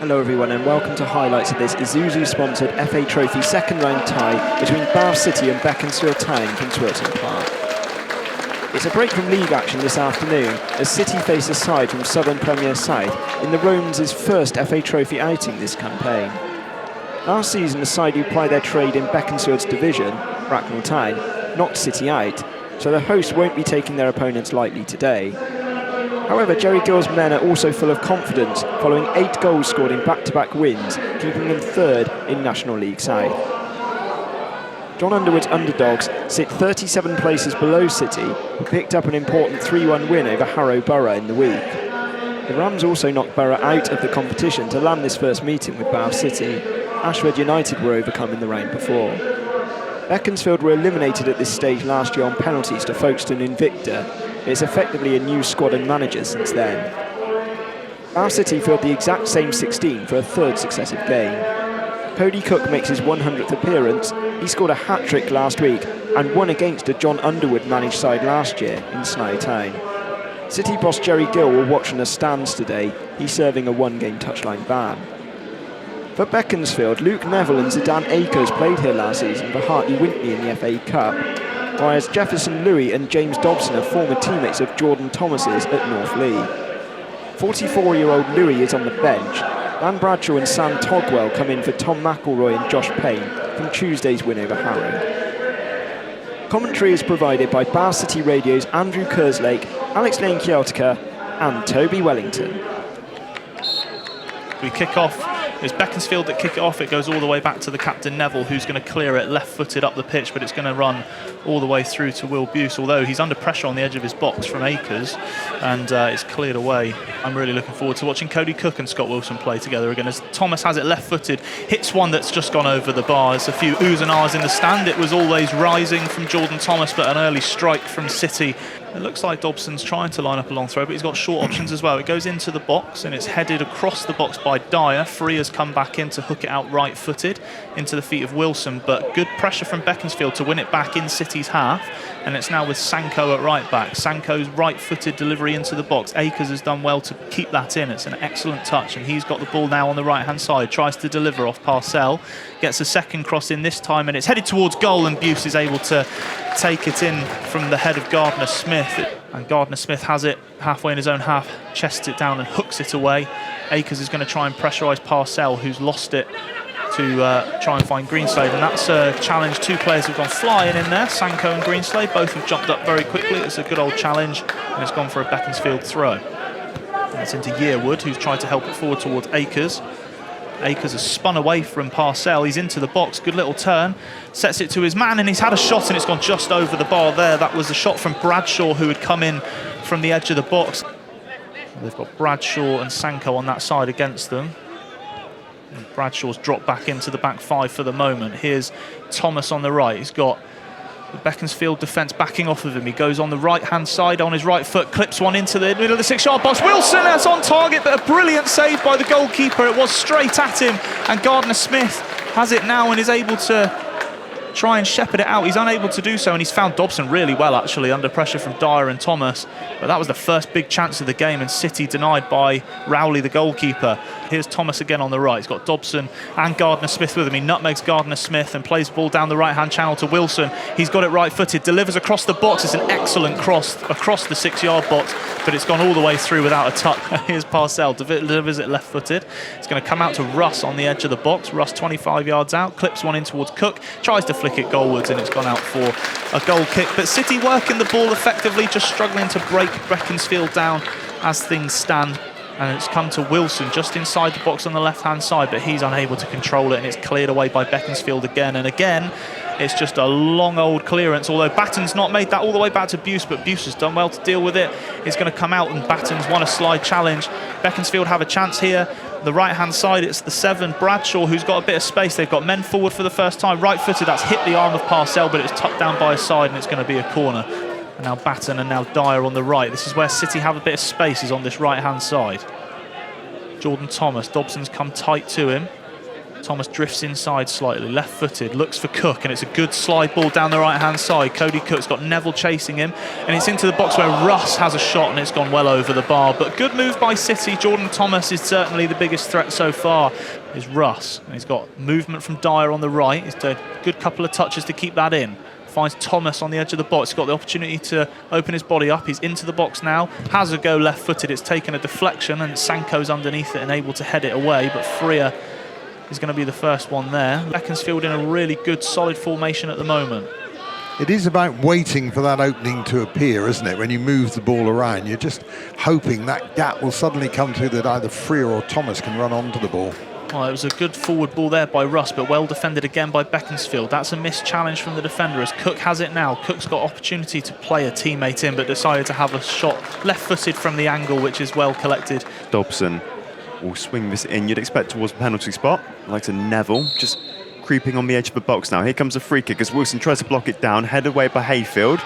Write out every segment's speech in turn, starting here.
Hello everyone and welcome to highlights of this Isuzu-sponsored FA Trophy second round tie between Bath City and Beaconsfield Town from Twerton Park. It's a break from league action this afternoon as City face a side from Southern Premier South in the Romans' first FA Trophy outing this campaign. Last season the side who plied their trade in Beaconsfield's division, Bracknell Town, knocked City out, so the hosts won't be taking their opponents lightly today. However, Jerry Gill's men are also full of confidence following 8 goals scored in back-to-back wins, keeping them third in National League South. John Underwood's underdogs sit 37 places below City, who picked up an important 3-1 win over Harrow Borough in the week. The Rams also knocked Borough out of the competition to land this first meeting with Bath City. Ashford United were overcome in the round before. Beaconsfield were eliminated at this stage last year on penalties to Folkestone Invicta. It's effectively a new squad and manager since then. Bath City filled the exact same 16 for a third successive game. Cody Cook makes his 100th appearance. He scored a hat-trick last week and won against a John Underwood managed side last year in Slough Town. City boss Jerry Gill will watch from the stands today. He's serving a 1-game touchline ban. For Beaconsfield, Luke Neville and Zidane Akers played here last season for Hartley Wintney in the FA Cup, whereas Jefferson Louis and James Dobson are former teammates of Jordan Thomas's at North Lee. 44-year-old Louis is on the bench. Dan Bradshaw and Sam Togwell come in for Tom McElroy and Josh Payne from Tuesday's win over Harrow. Commentary is provided by Bath City Radio's Andrew Kerslake, Alex Lane-Kiotica and Toby Wellington. We kick off. It's Beaconsfield that kick it off. It goes all the way back to the captain Neville, who's going to clear it left-footed up the pitch, but it's going to run all the way through to Will Buse, although he's under pressure on the edge of his box from Akers, and it's cleared away. I'm really looking forward to watching Cody Cook and Scott Wilson play together again, as Thomas has it left-footed, hits one that's just gone over the bar. There's a few oohs and ahs in the stand. It was always rising from Jordan Thomas, but an early strike from City. It looks like Dobson's trying to line up a long throw, but he's got short options as well. It goes into the box and it's headed across the box by Dyer. Free has come back in to hook it out right-footed into the feet of Wilson, but good pressure from Beaconsfield to win it back in City's half, and it's now with Sanko at right back. Sanko's right-footed delivery into the box. Akers has done well to keep that in. It's an excellent touch, and he's got the ball now on the right-hand side. Tries to deliver off Parcell, gets a second cross in this time, and it's headed towards goal, and Buse is able to take it in from the head of Gardner-Smith. And Gardner-Smith has it halfway in his own half, chests it down and hooks it away. Akers is going to try and pressurise Parcell, who's lost it, to try and find Greenslade, and that's a challenge. 2 players have gone flying in there. Sanko and Greenslade both have jumped up very quickly. It's a good old challenge, and it's gone for a Beaconsfield throw. And it's into Yearwood, who's tried to help it forward towards Akers. Akers has spun away from Parcell. He's into the box. Good little turn. Sets it to his man, and he's had a shot, and it's gone just over the bar there. That was the shot from Bradshaw, who had come in from the edge of the box. They've got Bradshaw and Sanko on that side against them. And Bradshaw's dropped back into the back 5 for the moment. Here's Thomas on the right. He's got the Beaconsfield defence backing off of him. He goes on the right-hand side on his right foot, clips one into the middle of the 6-yard box. Wilson, that's on target, but a brilliant save by the goalkeeper. It was straight at him, and Gardner-Smith has it now and is able to try and shepherd it out. He's unable to do so, and he's found Dobson really well, actually, under pressure from Dyer and Thomas. But that was the first big chance of the game, and City denied by Rowley, the goalkeeper. Here's Thomas again on the right. He's got Dobson and Gardner-Smith with him. He nutmegs Gardner-Smith and plays the ball down the right-hand channel to Wilson. He's got it right-footed, delivers across the box. It's an excellent cross across the 6-yard box, but it's gone all the way through without a touch. Here's Parcell, delivers it left-footed. It's going to come out to Russ on the edge of the box. Russ 25 yards out, clips one in towards Cook, tries to flick it goalwards, and it's gone out for a goal kick. But City working the ball effectively, just struggling to break Beaconsfield down as things stand. And it's come to Wilson just inside the box on the left-hand side, but he's unable to control it, and it's cleared away by Beaconsfield again. And again, it's just a long old clearance, although Batten's not made that all the way back to Buse, but Buse has done well to deal with it. He's going to come out, and Batten's won a slide challenge. Beaconsfield have a chance here. The right-hand side, it's the 7, Bradshaw, who's got a bit of space. They've got men forward for the first time. Right-footed, that's hit the arm of Parcell, but it's tucked down by his side, and it's going to be a corner. And now Batten and now Dyer on the right. This is where City have a bit of space, is on this right-hand side. Jordan Thomas, Dobson's come tight to him. Thomas drifts inside slightly, left-footed, looks for Cook, and it's a good slide ball down the right-hand side. Cody Cook's got Neville chasing him, and it's into the box where Russ has a shot, and it's gone well over the bar. But good move by City. Jordan Thomas is certainly the biggest threat so far, is Russ. And he's got movement from Dyer on the right. He's done a good couple of touches to keep that in. Finds Thomas on the edge of the box. He's got the opportunity to open his body up. He's into the box now. Has a go left-footed. It's taken a deflection, and Sanko's underneath it and able to head it away. But Freer is going to be the first one there. Beaconsfield in a really good, solid formation at the moment. It is about waiting for that opening to appear, isn't it? When you move the ball around, you're just hoping that gap will suddenly come through that either Freer or Thomas can run onto the ball. Well, it was a good forward ball there by Russ, but well defended again by Beaconsfield. That's a missed challenge from the defender as Cook has it now. Cook's got opportunity to play a teammate in, but decided to have a shot left-footed from the angle, which is well collected. Dobson will swing this in, you'd expect, towards the penalty spot. Like to Neville, just creeping on the edge of the box now. Here comes a free kick as Wilson tries to block it down, headed away by Hayfield.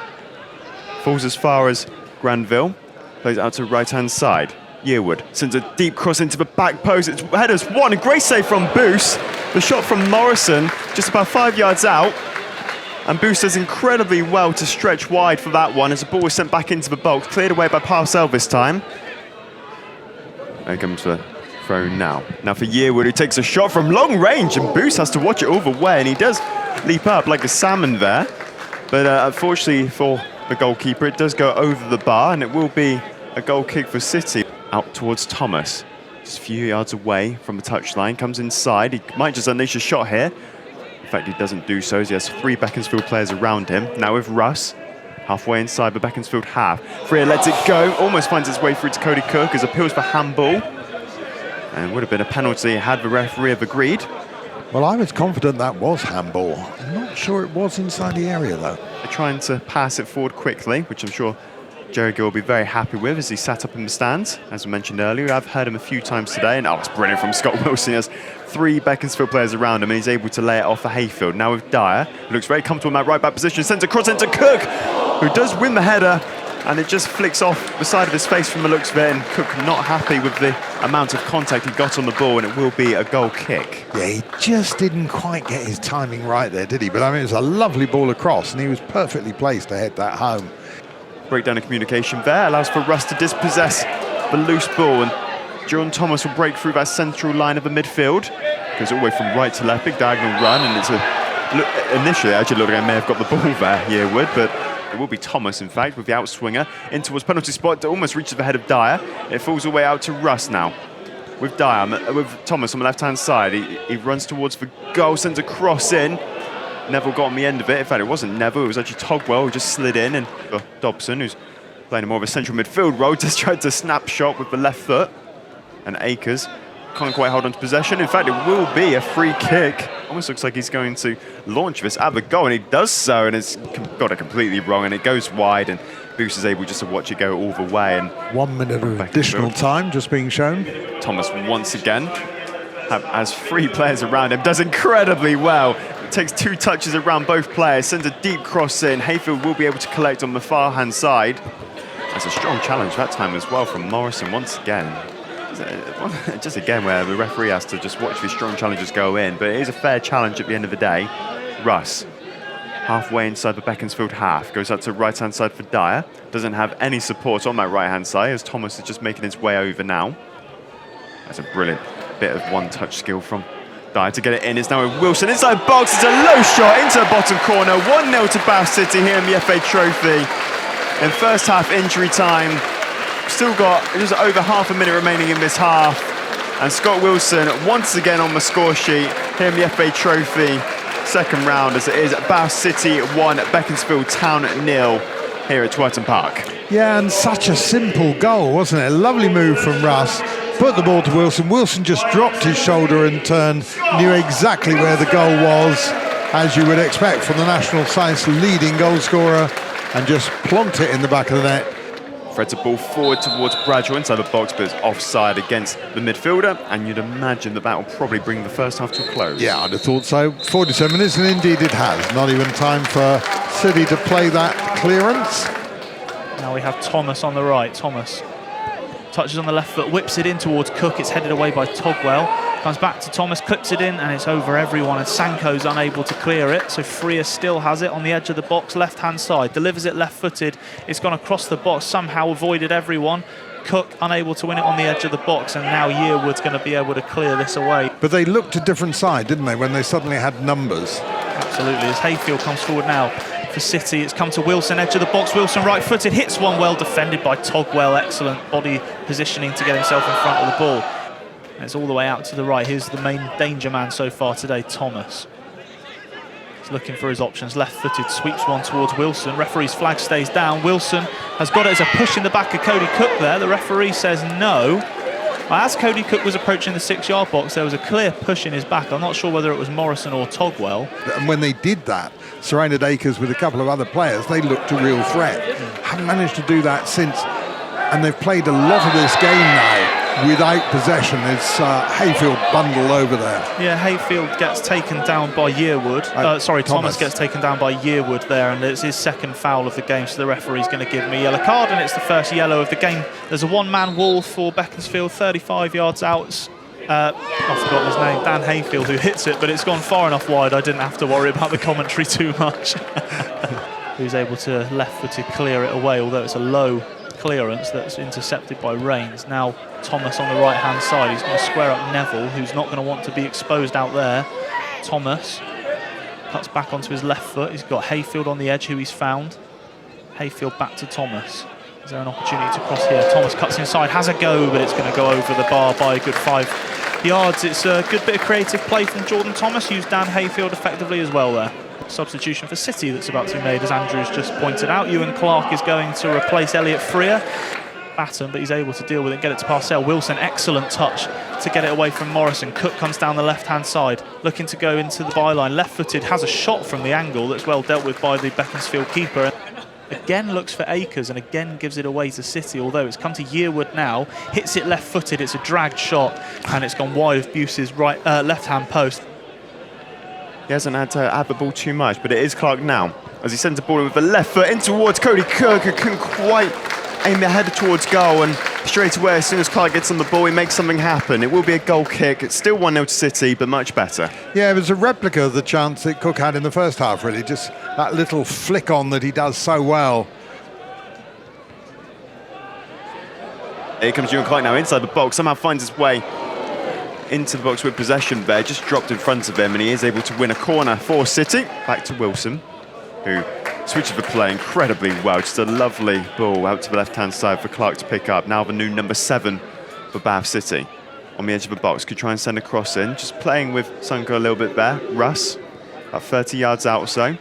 Falls as far as Granville, plays out to right-hand side. Yearwood sends a deep cross into the back post. It's headers one, a great save from Boos. The shot from Morrison, just about 5 yards out. And Boos does incredibly well to stretch wide for that one as the ball was sent back into the box, cleared away by Parcell this time. There comes the throw now. Now for Yearwood, who takes a shot from long range, and Boos has to watch it all the way, and he does leap up like a salmon there. But unfortunately for the goalkeeper, it does go over the bar, and it will be a goal kick for City. Out towards Thomas, just a few yards away from the touchline, comes inside. He might just unleash a shot here. In fact, he doesn't do so, as he has 3 Beaconsfield players around him. Now with Russ, halfway inside the Beaconsfield half. Freer lets it go, almost finds its way through to Cody Cook as appeals for handball. And would have been a penalty had the referee have agreed. Well, I was confident that was handball. I'm not sure it was inside the area, though. They're trying to pass it forward quickly, which I'm sure Jerry Gill will be very happy with as he sat up in the stands. As we mentioned earlier, I've heard him a few times today, and it's brilliant from Scott Wilson. He has 3 Beaconsfield players around him, and he's able to lay it off for Hayfield. Now with Dyer, who looks very comfortable in that right back position, sends a cross into Cook, who does win the header, and it just flicks off the side of his face from the looks of it, and Cook not happy with the amount of contact he got on the ball, and it will be a goal kick. Yeah, he just didn't quite get his timing right there, did he? But I mean, it was a lovely ball across, and he was perfectly placed to head that home. Breakdown of communication there, allows for Russ to dispossess the loose ball, and Jordan Thomas will break through that central line of the midfield. Goes all the way from right to left, big diagonal run, and it's initially, actually looked like I may have got the ball there, Yearwood, but it will be Thomas, in fact, with the outswinger in towards penalty spot. Almost reaches the head of Dyer. It falls away out to Russ now. With Dyer, with Thomas on the left-hand side, he runs towards the goal, sends a cross in. Neville got on the end of it. In fact, it wasn't Neville, it was actually Togwell who just slid in, and Dobson, who's playing more of a central midfield role, just tried to snapshot with the left foot. And Akers can't quite hold on to possession. In fact, it will be a free kick. Almost looks like he's going to launch this at the goal, and he does so, and it's got it completely wrong, and it goes wide, and Boos is able just to watch it go all the way. And 1 minute of additional time just being shown. Thomas once again has 3 players around him, does incredibly well. Takes 2 touches around both players, sends a deep cross in. Hayfield will be able to collect on the far-hand side. That's a strong challenge that time as well from Morrison once again. Just again where the referee has to just watch these strong challenges go in, but it is a fair challenge at the end of the day. Russ, halfway inside the Beaconsfield half, goes out to right-hand side for Dyer. Doesn't have any support on that right-hand side as Thomas is just making his way over now. That's a brilliant bit of one-touch skill from Dyer to get it in. It's now with Wilson inside box. It's a low shot into the bottom corner. 1-0 to Bath City here in the FA Trophy. In first half injury time, still got just over half a minute remaining in this half. And Scott Wilson once again on the score sheet here in the FA Trophy. Second round as it is Bath City 1, Beaconsfield Town 0 here at Twerton Park. Yeah, and such a simple goal, wasn't it? A lovely move from Russ. Put the ball to Wilson. Wilson just dropped his shoulder and turned, knew exactly where the goal was, as you would expect from the national side's leading goal scorer, and just plonked it in the back of the net. Threads a ball forward towards Bradshaw inside the box, but it's offside against the midfielder, and you'd imagine that will probably bring the first half to a close. Yeah, I'd have thought so. 47 minutes, and indeed it has. Not even time for City to play that clearance. Now we have Thomas on the right. Thomas touches on the left foot, whips it in towards Cook. It's headed away by Togwell. Comes back to Thomas, clips it in, and it's over everyone, and Sanko's unable to clear it. So Freya still has it on the edge of the box, left-hand side. Delivers it left-footed. It's gone across the box, somehow avoided everyone. Cook unable to win it on the edge of the box, and now Yearwood's going to be able to clear this away. But they looked a different side, didn't they, when they suddenly had numbers? Absolutely. As Hayfield comes forward now for City, it's come to Wilson, edge of the box. Wilson right-footed, hits one, well defended by Togwell. Excellent body positioning to get himself in front of the ball. And it's all the way out to the right. Here's the main danger man so far today, Thomas. He's looking for his options. Left-footed, sweeps one towards Wilson. Referee's flag stays down. Wilson has got it as a push in the back of Cody Cook there. The referee says no. As Cody Cook was approaching the 6-yard box, there was a clear push in his back. I'm not sure whether it was Morrison or Togwell. And when they did that, surrounded Akers with a couple of other players, they looked a real threat. Haven't managed to do that since. And they've played a lot of this game now without possession. It's Hayfield bundled over there. Yeah, Hayfield gets taken down by Yearwood. Thomas gets taken down by Yearwood there, and it's his second foul of the game, so the referee's going to give him a yellow card, and it's the first yellow of the game. There's a one-man wall for Beaconsfield, 35 yards out. I've forgotten his name, Dan Hayfield, who hits it, but it's gone far enough wide I didn't have to worry about the commentary too much. Who's able to left-footed clear it away, although it's a low clearance that's intercepted by Rains. Now Thomas on the right-hand side. He's going to square up Neville, who's not going to want to be exposed out there. Thomas cuts back onto his left foot. He's got Hayfield on the edge, who he's found. Hayfield back to Thomas. Is there an opportunity to cross here? Thomas cuts inside, has a go, but it's going to go over the bar by a good 5 yards. It's a good bit of creative play from Jordan Thomas. Used Dan Hayfield effectively as well there. Substitution for City that's about to be made, as Andrew's just pointed out. Ewan Clark is going to replace Elliot Freer. Baton, but he's able to deal with it, get it to Parcell. Wilson, excellent touch to get it away from Morrison. Cook comes down the left-hand side, looking to go into the byline. Left-footed, has a shot from the angle that's well dealt with by the Beaconsfield keeper. Again looks for Akers and again gives it away to City, although it's come to Yearwood now. Hits it left-footed, it's a dragged shot, and it's gone wide of Buse's left-hand post. He hasn't had to have the ball too much, but it is Clark now, as he sends the ball with the left foot in towards Cody Cook, who couldn't quite aim it headed towards goal, and straight away, as soon as Clark gets on the ball, he makes something happen. It will be a goal kick. It's still 1-0 to City, but much better. Yeah, it was a replica of the chance that Cook had in the first half, really. Just that little flick on that he does so well. Here comes Ewan Clark now inside the box, somehow finds his way into the box with possession there, just dropped in front of him, and he is able to win a corner for City. Back to Wilson, who switches the play incredibly well. Just a lovely ball out to the left-hand side for Clark to pick up. Now the new number 7 for Bath City. On the edge of the box, could try and send a cross in. Just playing with Sanko a little bit there. Russ, about 30 yards out or so.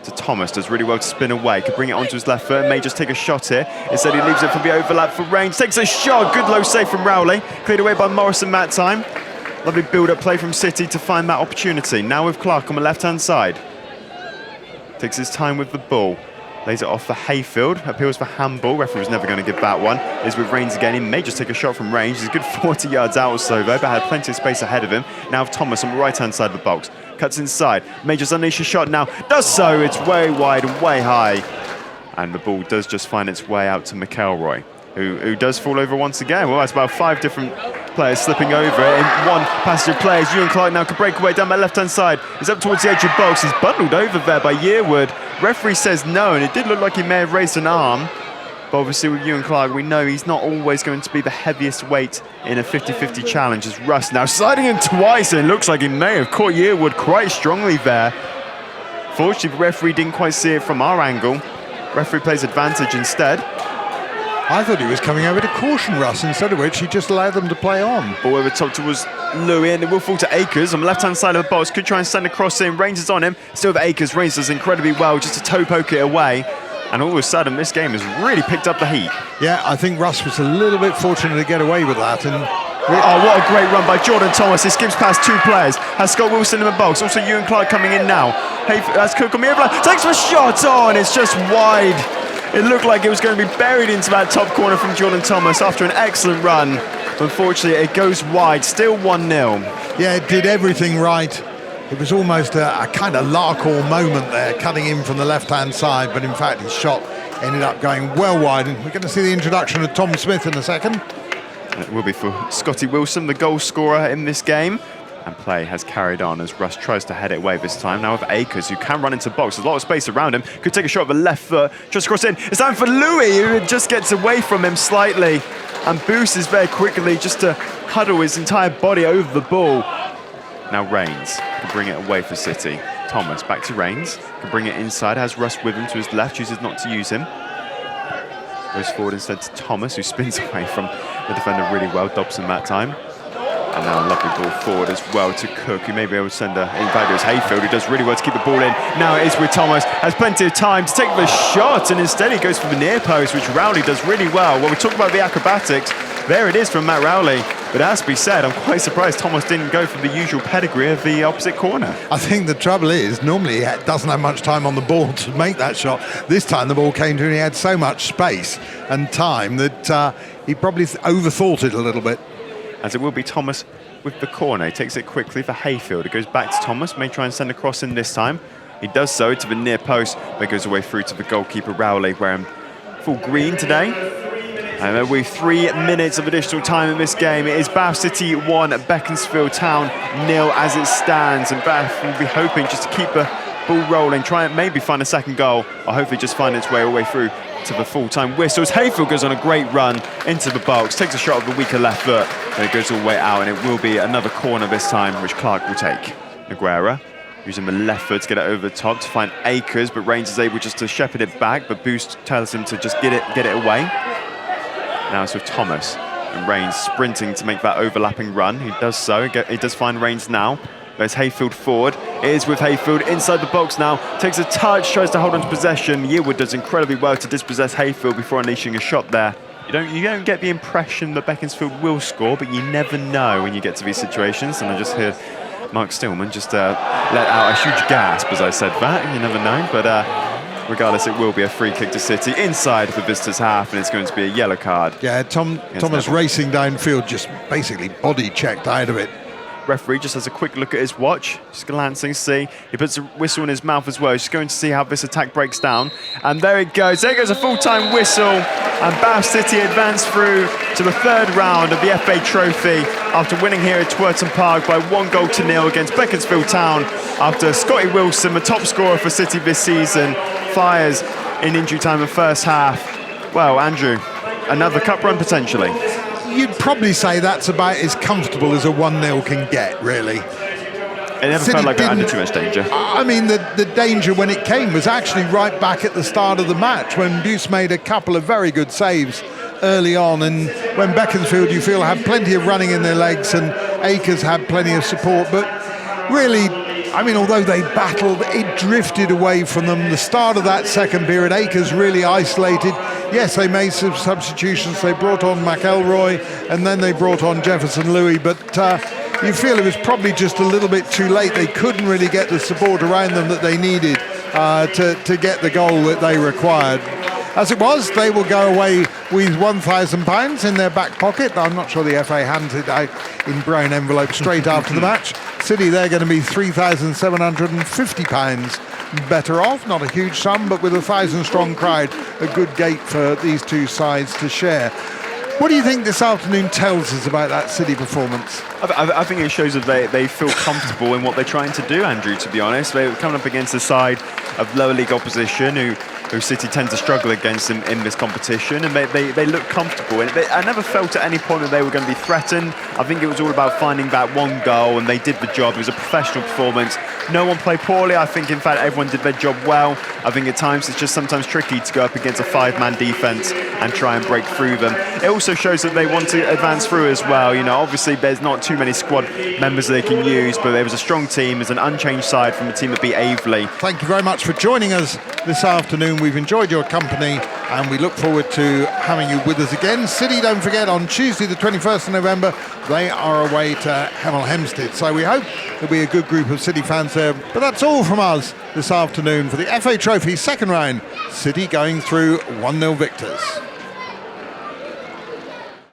To Thomas, does really well to spin away. Could bring it onto his left foot, may just take a shot here. Instead he leaves it for the overlap for Range. Takes a shot, good low save from Rowley. Cleared away by Morrison that time. Lovely build-up play from City to find that opportunity. Now with Clark on the left-hand side. Takes his time with the ball. Lays it off for Hayfield. Appeals for handball. Referee was never going to give that one. Is with Rains again. He may just take a shot from range. He's a good 40 yards out or so though, but had plenty of space ahead of him. Now Thomas on the right-hand side of the box. Cuts inside. May just unleash a shot now. Does so. It's way wide and way high. And the ball does just find its way out to McElroy, who does fall over once again. Well, that's about 5 different players slipping over in one passage of players. Ewan Clark now can break away down that left-hand side. He's up towards the edge of the box. He's bundled over there by Yearwood. Referee says no, and it did look like he may have raised an arm. But obviously with Ewan Clark, we know he's not always going to be the heaviest weight in a 50-50 challenge. As Russ now sliding in twice, and it looks like he may have caught Yearwood quite strongly there. Fortunately, the referee didn't quite see it from our angle. Referee plays advantage instead. I thought he was coming over to caution Russ, instead of which he just allowed them to play on. Ball over top towards Louis, and it will fall to Akers on the left-hand side of the box. Could try and send a cross in. Rains is on him. Still with Akers. Rains does incredibly well just to toe poke it away. And all of a sudden, this game has really picked up the heat. Yeah, I think Russ was a little bit fortunate to get away with that. And oh, what a great run by Jordan Thomas. He skips past 2 players. Has Scott Wilson in the box. Also Ewan Clark coming in now. That's Cook on the other line. Takes the shot on. It's just wide. It looked like it was going to be buried into that top corner from Jordan Thomas after an excellent run. Unfortunately, it goes wide. Still 1-0. Yeah, it did everything right. It was almost a kind of Larkhall moment there, cutting in from the left-hand side, but in fact his shot ended up going well wide. And we're going to see the introduction of Tom Smith in a second. And it will be for Scotty Wilson, the goal scorer in this game. And play has carried on as Russ tries to head it away this time. Now with 𝗛𝗚𝗚𝗛𝗚𝗏, who can run into box. There's a lot of space around him. Could take a shot with the left foot. Just cross in. It's time for Louis, who just gets away from him slightly. And boosts very quickly just to huddle his entire body over the ball. Now Reigns can bring it away for City. Thomas back to Reigns. Can bring it inside. Has Russ with him to his left. Chooses not to use him. Goes forward instead to Thomas, who spins away from the defender really well. Dobson that time. And now a lovely ball forward as well to Cook, who may be able to send in fact it was Hayfield, who does really well to keep the ball in. Now it is with Thomas, has plenty of time to take the shot, and instead he goes for the near post, which Rowley does really well. When we talk about the acrobatics, there it is from Matt Rowley. But it has to be said, I'm quite surprised Thomas didn't go for the usual pedigree of the opposite corner. I think the trouble is, normally he doesn't have much time on the ball to make that shot. This time the ball came to him, he had so much space and time that he probably overthought it a little bit. As it will be Thomas with the corner. He takes it quickly for Hayfield. It goes back to Thomas, may try and send a cross in this time. He does so to the near post, but goes away through to the goalkeeper Rowley, wearing full green today. And there will be 3 minutes of additional time in this game. It is Bath City 1, Beaconsfield Town 0 as it stands. And Bath will be hoping just to keep the ball rolling, try and maybe find a second goal, or hopefully just find its way all the way through to the full-time whistles. Hayfield goes on a great run into the box, takes a shot of the weaker left foot, and it goes all the way out, and it will be another corner this time, which Clark will take. Aguera using the left foot to get it over the top to find 𝗛𝗚𝗚𝗛𝗏, but Reigns is able just to shepherd it back, but Boost tells him to just get it away. Now it's with Thomas, and Reigns sprinting to make that overlapping run. He does so, he does find Reigns now. There's Hayfield forward. It is with Hayfield inside the box now. Takes a touch, tries to hold on to possession. Yearwood does incredibly well to dispossess Hayfield before unleashing a shot there. You don't get the impression that Beaconsfield will score, but you never know when you get to these situations. And I just hear Mark Stillman just let out a huge gasp as I said that. You never know, but regardless, it will be a free kick to City inside the visitors' half, and it's going to be a yellow card. Yeah, Thomas racing downfield, just basically body checked out of it. Referee just has a quick look at his watch, just glancing, see. He puts a whistle in his mouth as well. He's just going to see how this attack breaks down. And there it goes. There goes a full-time whistle. And Bath City advance through to the 3rd round of the FA Trophy after winning here at Twerton Park by 1-0 against Beaconsfield Town after Scotty Wilson, the top scorer for City this season, fires in injury time in the first half. Well, Andrew, another cup run potentially. You'd probably say that's about as comfortable as a 1-0 can get, really. It never felt like it under too much danger. I mean, the danger when it came was actually right back at the start of the match when Buse made a couple of very good saves early on, and when Beaconsfield, you feel, had plenty of running in their legs and 𝗛𝗚𝗚𝗛𝗏 had plenty of support. But really, I mean, although they battled, it drifted away from them. The start of that second period, 𝗛𝗚𝗚𝗛𝗏's really isolated. Yes, they made some substitutions. They brought on McElroy, and then they brought on Jefferson Louis, but you feel it was probably just a little bit too late. They couldn't really get the support around them that they needed to get the goal that they required. As it was, they will go away with £1,000 in their back pocket. I'm not sure the FA hands it out in brown envelope straight after the match. City, they're going to be £3,750 better off. Not a huge sum, but with a 1,000-strong crowd, a good gate for these two sides to share. What do you think this afternoon tells us about that City performance? I think it shows that they feel comfortable in what they're trying to do, Andrew, to be honest. They're coming up against a side of lower league opposition who City tend to struggle against in this competition, and they look comfortable. And I never felt at any point that they were going to be threatened. I think it was all about finding that one goal, and they did the job. It was a professional performance. No one played poorly. I think, in fact, everyone did their job well. I think at times it's just sometimes tricky to go up against a 5-man defence and try and break through them. It also shows that they want to advance through as well. You know, obviously there's not too many squad members they can use, but there was a strong team. It's an unchanged side from the team that beat Aveley. Thank you very much for joining us this afternoon. We've enjoyed your company, and we look forward to having you with us again. City, don't forget, on Tuesday the 21st of November, they are away to Hemel Hempstead. So we hope there'll be a good group of City fans there. But that's all from us this afternoon for the FA Trophy second round. City going through 1-0 victors.